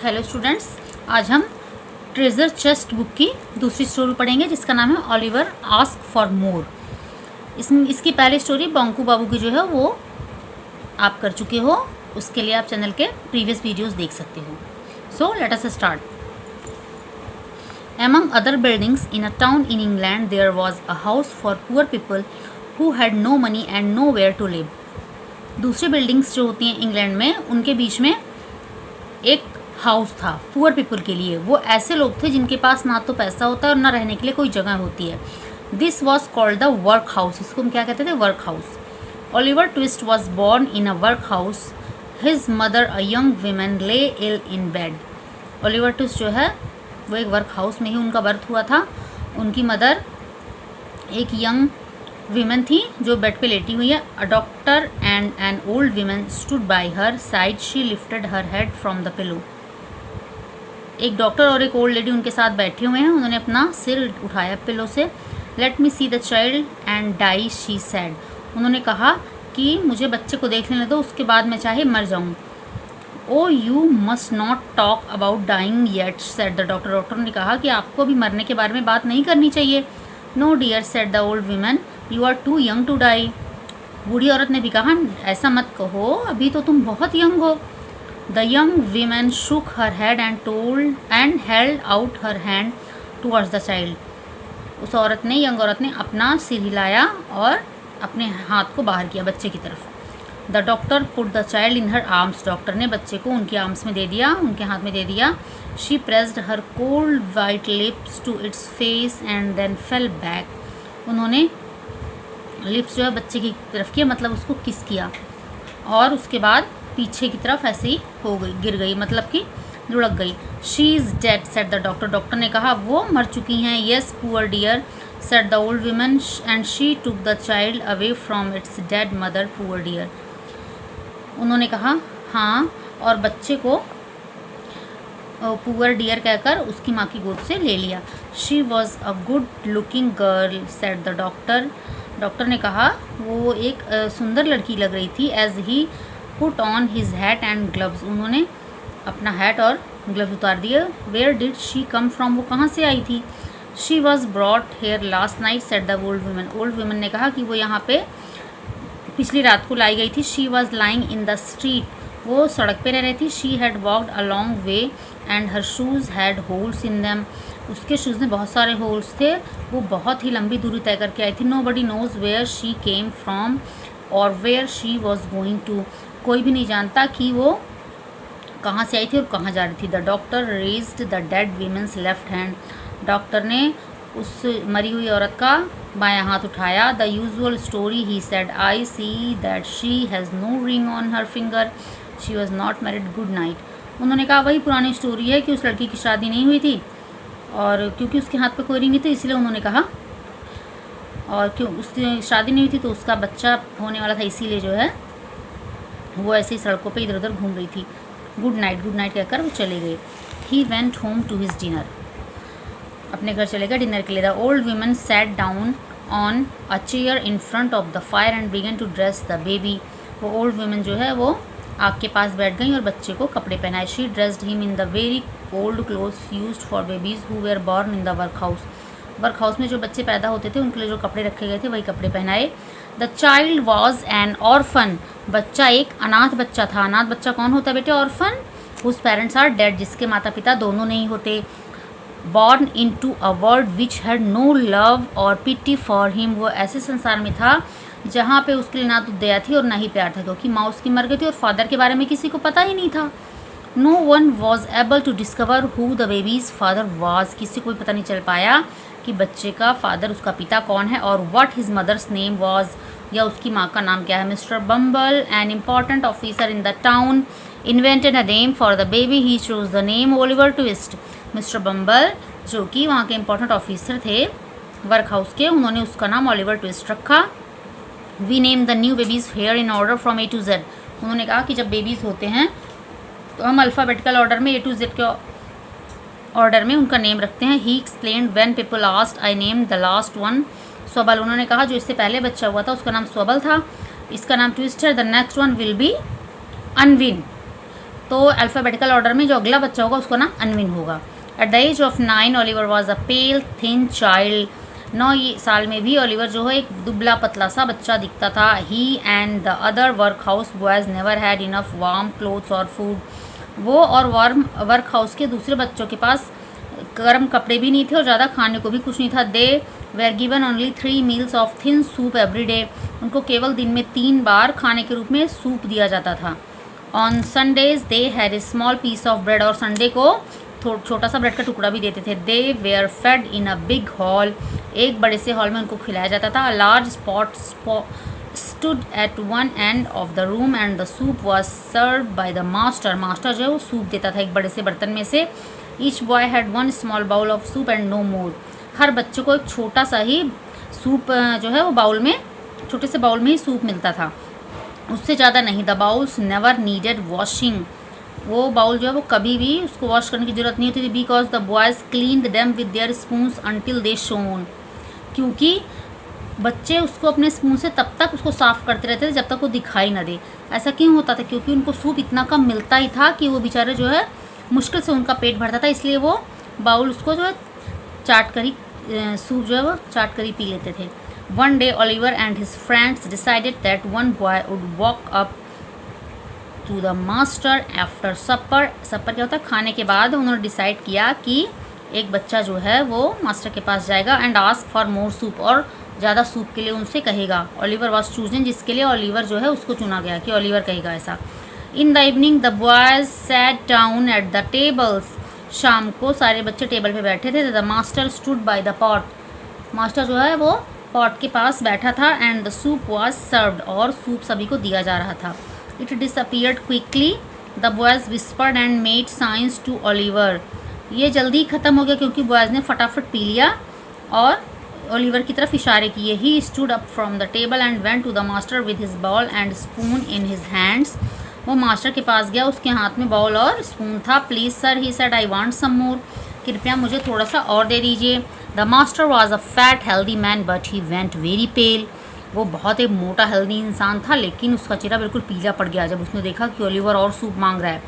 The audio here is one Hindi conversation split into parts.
हेलो स्टूडेंट्स, आज हम ट्रेजर चेस्ट बुक की दूसरी स्टोरी पढ़ेंगे जिसका नाम है ओलिवर आस्क फॉर मोर। इसकी पहली स्टोरी बोंकू बाबू की जो है वो आप कर चुके हो, उसके लिए आप चैनल के प्रीवियस वीडियोस देख सकते हो। So let us start. Among other buildings in a town in England, there was a house for poor people who had no money and nowhere to live. दूसरी बिल्डिंग्स जो होती हैं इंग्लैंड में, उनके बीच में एक हाउस था पुअर पीपल के लिए। वो ऐसे लोग थे जिनके पास ना तो पैसा होता है और ना रहने के लिए कोई जगह होती है। This was called the work house. इसको हम क्या कहते थे? Work house. Oliver twist was born in a work house. His mother a young women ले इल इन बेड। ओलिवर ट्विस्ट जो है वो एक वर्क हाउस में ही उनका बर्थ हुआ था। उनकी मदर एक यंग वीमेन थी जो बेड पे लेटी हुई है। A doctor and an old women stood by her side. She lifted her head from the pillow. एक डॉक्टर और एक ओल्ड लेडी उनके साथ बैठे हुए हैं। उन्होंने अपना सिर उठाया पिलो से। Let me see the child and die, she said. उन्होंने कहा कि मुझे बच्चे को देखने दो, उसके बाद मैं चाहे मर जाऊँ। Oh you must not talk about dying yet, said the doctor. Doctor ने कहा कि आपको अभी मरने के बारे में बात नहीं करनी चाहिए। No dear, said the old women, you are too young to die. बूढ़ी औरत ने भी कहा ऐसा मत कहो, अभी तो तुम बहुत यंग हो। The young women shook her head and held out her hand towards the child. उस औरत ने, यंग औरत ने अपना सिर हिलाया और अपने हाथ को बाहर किया बच्चे की तरफ। The doctor put the child in her arms. Doctor ने बच्चे को उनके आर्म्स में दे दिया, उनके हाथ में दे दिया। She pressed her cold white lips to its face and then fell back. उन्होंने लिप्स जो है बच्चे की तरफ किया, मतलब उसको किस किया, और उसके बाद पीछे की तरफ ऐसे ही हो गई, गिर गई, मतलब कि लुढ़क गई। She is dead, said the doctor. Doctor ने कहा वो मर चुकी हैं। Yes poor dear, said the old women, and she took the child away from its dead mother, poor dear. उन्होंने कहा हाँ, और बच्चे को पुअर डियर कहकर उसकी माँ की गोद से ले लिया। She was a good looking girl, said the doctor. Doctor ने कहा वो एक सुंदर लड़की लग रही थी। As he put on his hat and gloves. उन्होंने अपना हैट और ग्लव्स उतार दिए। Where did she come from, वो कहाँ से आई थी? She was brought here last night, said the old woman. Old woman ने कहा कि वो यहाँ पे पिछली रात को लाई गई थी। She was lying in the street, वो सड़क पे रह रही थी। She had walked a long way and her shoes had holes in them. उसके शूज़ में बहुत सारे होल्स थे, वो बहुत ही लंबी दूरी तय करके आई थी। Nobody knows where she came from और where she was going to. कोई भी नहीं जानता कि वो कहाँ से आई थी और कहाँ जा रही थी। The doctor raised the dead woman's left hand. Doctor ने उस मरी हुई औरत का बायां हाथ उठाया। The usual story, he said, I see that she has no ring on her finger, she was not married, good night. उन्होंने कहा वही पुरानी स्टोरी है कि उस लड़की की शादी नहीं हुई थी, और क्योंकि उसके हाथ पे कोई रिंग नहीं थी इसलिए उन्होंने कहा, और क्यों उसकी शादी नहीं हुई थी तो उसका बच्चा होने वाला था, इसीलिए जो है वो ऐसे ही सड़कों पे इधर उधर घूम रही थी। गुड नाइट कहकर वो चले गए। He went home to his dinner, अपने घर चले गए डिनर के लिए। The old woman sat down on a chair in front of the fire and began to dress the baby. वो ओल्ड वीमन जो है वो आग के पास बैठ गई और बच्चे को कपड़े पहनाए। She dressed him in the very old clothes used for babies who were born in the workhouse. Workhouse में जो बच्चे पैदा होते थे उनके लिए जो कपड़े रखे गए थे वही कपड़े पहनाए। The child was an orphan, बच्चा एक अनाथ बच्चा था। अनाथ बच्चा कौन होता है बेटे? Orphan, whose parents are dead, जिसके माता पिता दोनों नहीं होते। Born into a world which had no love or pity for him, वो ऐसे संसार में था जहाँ पे उसके लिए ना तो दया थी और ना ही प्यार था, क्योंकि माँ उसकी मर गई थी और फादर के बारे में किसी को पता ही नहीं था। No one was able to discover who the baby's father was, किसी को भी पता नहीं चल पाया कि बच्चे का फादर, उसका पिता कौन है, और what his mother's name was, या उसकी माँ का नाम क्या है। Mister Bumble, an important officer in the town, invented a name for the baby, he chose the name Oliver Twist. Mister Bumble जो कि वहाँ के इम्पोर्टेंट ऑफिसर थे वर्क हाउस के, उन्होंने उसका नाम ओलिवर ट्विस्ट रखा। We name the new babies here in order from A to Z. उन्होंने कहा कि जब बेबीज़ होते हैं तो हम अल्फ़ाबेटिकल ऑर्डर में ए टू जेड के ऑर्डर में उनका नेम रखते हैं। He explained when people asked, I name the last one Swubble. उन्होंने कहा जो इससे पहले बच्चा हुआ था उसका नाम स्वबल था, इसका नाम ट्विस्ट है। The next one will be Unwin. तो अल्फ़ाबेटिकल ऑर्डर में जो अगला बच्चा होगा उसको नाम अनविन होगा। At the age of 9 Oliver was a pale thin child. 9 साल में भी ओलिवर जो है एक दुबला पतला सा बच्चा दिखता था। He and the other workhouse boys never had enough warm clothes और फूड। वो और वार्म वर्क हाउस के दूसरे बच्चों के पास गर्म कपड़े भी नहीं थे और ज़्यादा खाने को भी कुछ नहीं था। They were given only 3 meals of thin soup every day. उनको केवल दिन में 3 बार खाने के रूप में सूप दिया जाता था। On Sundays they had a small piece of bread. और संडे को छोटा सा ब्रेड का टुकड़ा भी देते थे। They were fed in a big hall. एक बड़े से हॉल में उनको खिलाया जाता था। A large spot stood at one end of the room and the soup was served by the master. Master जो है वो सूप देता था एक बड़े से बर्तन में से। Each boy had 1 small bowl of soup and no more. हर बच्चे को एक छोटा सा ही सूप जो है वो बाउल में, छोटे से बाउल में ही सूप मिलता था, उससे ज़्यादा नहीं। The bowls never needed washing. वो बाउल जो है वो कभी भी उसको वॉश करने की ज़रूरत नहीं होती थी। Because the boys cleaned them with their spoons until they shown. क्योंकि बच्चे उसको अपने स्पून से तब तक उसको साफ़ करते रहते थे जब तक वो दिखाई ना दे। ऐसा क्यों होता था? क्योंकि उनको सूप इतना कम मिलता ही था कि वो बेचारे जो है मुश्किल से उनका पेट भरता था, इसलिए वो बाउल उसको जो है चाट कर ही सूप जो है वो चाट कर ही पी लेते थे। One day Oliver and his friends decided that one boy would walk up to the master after supper. Supper क्या होता है? खाने के बाद उन्होंने डिसाइड किया कि एक बच्चा जो है वो मास्टर के पास जाएगा and ask for more soup, और ज़्यादा सूप के लिए उनसे कहेगा। ओलिवर वॉज चूजन, जिसके लिए ओलिवर जो है उसको चुना गया कि ओलिवर कहेगा ऐसा। In the evening the boys sat down at the tables. शाम को सारे बच्चे टेबल पे बैठे थे। The master stood by the pot. Master जो है वो पॉट के पास बैठा था। And the soup was served, और सूप सभी को दिया जा रहा था। It disappeared quickly. The boys whispered and made signs to Oliver. ये जल्दी ख़त्म हो गया क्योंकि बॉयज़ ने फटाफट पी लिया और ओलिवर की तरफ इशारे किए। He stood up from the table and went to the master with his bowl and spoon in his hands. वो मास्टर के पास गया, उसके हाथ में बाउल और स्पून था। Please sir, he said, I want some more. कृपया मुझे थोड़ा सा और दे दीजिए। The master was a fat healthy man but he went very pale. वो बहुत एक मोटा हेल्दी इंसान था, लेकिन उसका चेहरा बिल्कुल पीला पड़ गया जब उसने देखा कि ओलिवर और सूप मांग रहा है।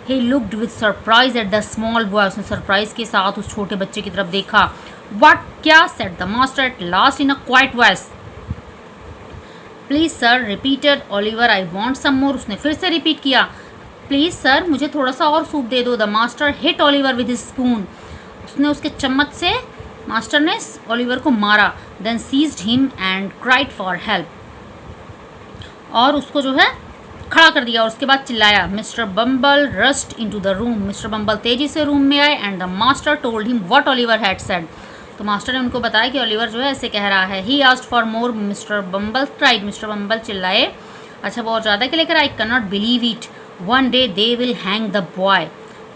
He looked with surprise at the small boy. उसने सरप्राइज के साथ उस छोटे बच्चे की तरफ देखा। व्हाट, क्या? Said the master at last in a quiet voice. Please sir, repeated Oliver, I want some more. उसने फिर से रिपीट किया, प्लीज़ सर, मुझे थोड़ा सा और सूप दे दो। The master hit Oliver with his spoon. उसने उसके चम्मच से मास्टर ने ओलिवर को मारा। Then seized him and cried for help. और उसको जो है खड़ा कर दिया और उसके बाद चिल्लाया। Mister Bumble rushed into the room. Mister Bumble तेजी से रूम में आए and the master told him what Oliver had said. तो मास्टर ने उनको बताया कि ओलिवर जो है ऐसे कह रहा है। He asked for more. Mister Bumble cried. Mister Bumble चिल्लाए, अच्छा वो और ज़्यादा के लेकर। I can not believe it, one day they will hang the boy.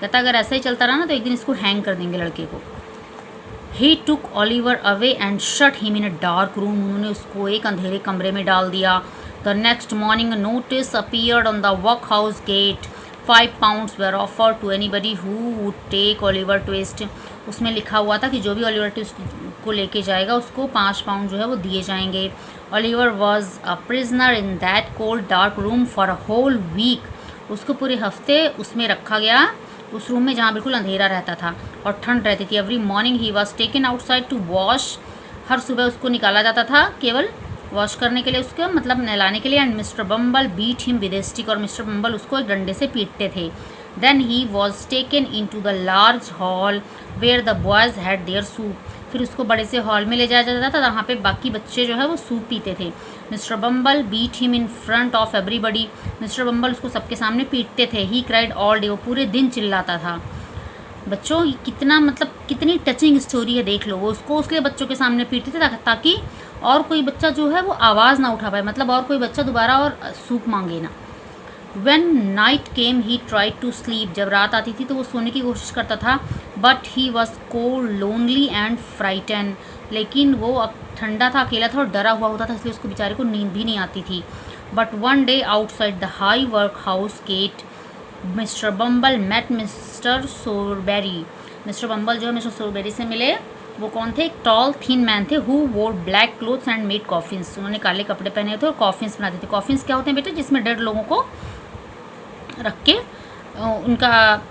कहता अगर ऐसा ही चलता रहा ना तो एक दिन इसको हैंग कर देंगे, लड़के को। He took Oliver away and shut him in a dark room. उन्होंने उसको एक अंधेरे कमरे में डाल दिया। The next morning notice appeared on the workhouse gate. 5 pounds were offered to anybody who would take Oliver Twist। उसमें लिखा हुआ था कि जो भी ओलिवर ट्विस्ट को लेके जाएगा उसको 5 पाउंड जो है वो दिए जाएंगे। Oliver was a prisoner in that cold dark room for a whole week. उसको पूरे हफ्ते उसमें रखा गया, उस रूम में जहाँ बिल्कुल अंधेरा रहता था और ठंड रहती थी। Every morning he was taken outside to wash. हर सुबह उसको निकाला जाता था केवल वॉश करने के लिए, उसको मतलब नहलाने के लिए। And mister Bumble beat him with a stick. और मिस्टर बम्बल उसको एक डंडे से पीटते थे। Then he was taken into the large hall where the boys had their soup. फिर उसको बड़े से हॉल में ले जाया जाता था जहाँ पे बाकी बच्चे जो है वो सूप पीते थे। Mister Bumble beat him in front of everybody. Mister Bumble उसको सबके सामने पीटते थे। He cried all day. वो पूरे दिन चिल्लाता था। बच्चों कितना मतलब कितनी टचिंग स्टोरी है, देख लो। वो उसको उसलिए बच्चों के सामने पीटते थे ताकि और कोई बच्चा जो है वो आवाज़ ना उठा पाए, मतलब और कोई बच्चा दोबारा और सूप मांगे ना। When night came he tried to sleep। जब रात आती थी तो वो सोने की कोशिश करता था। But he was cold, lonely and frightened। लेकिन वो ठंडा था, अकेला था और डरा हुआ होता था, इसलिए उसको बेचारे को नींद भी नहीं आती थी। But one day outside the high workhouse gate mister Bumble met mister Sowerberry. Mister Bumble जो है मिस्टर सोरबेरी से मिले। वो कौन थे? एक टॉल थिन मैन थे हु वोर black clothes and made coffins. उन्होंने काले कपड़े पहने थे और कॉफिन्स बनाते थे। कॉफिन्स क्या होते हैं बेटा? जिसमें डेड लोगों को रख के उनका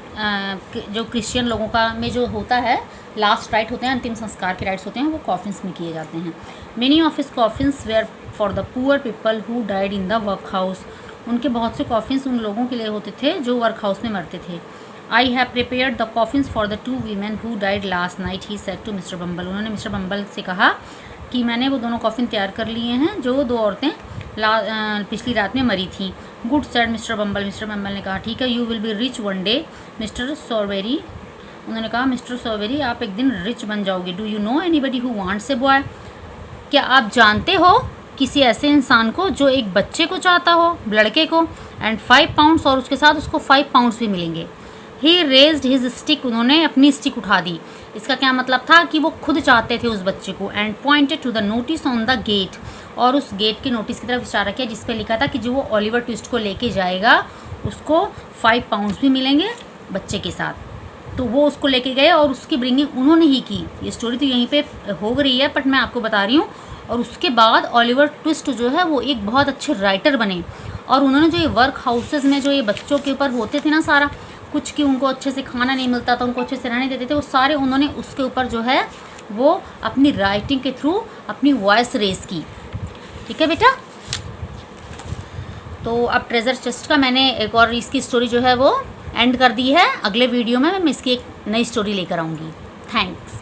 जो क्रिश्चियन लोगों का में जो होता है लास्ट राइट होते हैं, अंतिम संस्कार के राइट्स होते हैं, वो कॉफिन्स में किए जाते हैं। Many of his coffins were for the poor people who died in the workhouse. उनके बहुत से कॉफिन्स उन लोगों के लिए होते थे जो वर्क हाउस में मरते थे। I have prepared the coffins for the 2 women who died last night, he said to mister Bumble. उन्होंने मिस्टर बम्बल से कहा कि मैंने वो दोनों कॉफिन तैयार कर लिए हैं जो 2 औरतें पिछली रात में मरी थी। Good said mister Bumble. Mister Bumble ने कहा ठीक है, you will be rich one day mister Sowerberry. उन्होंने कहा मिस्टर सॉवेरी आप एक दिन रिच बन जाओगे। Do you know anybody who wants a boy. क्या आप जानते हो किसी ऐसे इंसान को जो एक बच्चे को चाहता हो, लड़के को। एंड 5 पाउंड्स, और उसके साथ उसको 5 पाउंड्स भी मिलेंगे। ही रेज्ड हिज स्टिक। उन्होंने अपनी स्टिक उठा दी। इसका क्या मतलब था कि वो खुद चाहते थे उस बच्चे को। And pointed to the notice on the gate, और उस गेट के नोटिस की तरफ इशारा किया जिस पे लिखा था कि जो वो ओलिवर ट्विस्ट को लेके जाएगा उसको 5 पाउंड्स भी मिलेंगे बच्चे के साथ। तो वो उसको लेके गए और उसकी ब्रिंगिंग उन्होंने ही की। ये स्टोरी तो यहीं पे हो रही है बट मैं आपको बता रही हूँ। और उसके बाद ओलिवर ट्विस्ट जो है वो एक बहुत अच्छे राइटर बने, और उन्होंने जो ये वर्क हाउसेस में जो ये बच्चों के ऊपर होते थे ना सारा कुछ, कि उनको अच्छे से खाना नहीं मिलता था, उनको अच्छे से रहने देते थे, वो सारे उन्होंने उसके ऊपर जो है वो अपनी राइटिंग के थ्रू अपनी वॉइस रेस की। ठीक है बेटा। तो अब ट्रेजर चेस्ट का मैंने एक और इसकी स्टोरी जो है वो एंड कर दी है। अगले वीडियो में मैं इसकी एक नई स्टोरी लेकर आऊँगी। थैंक्स।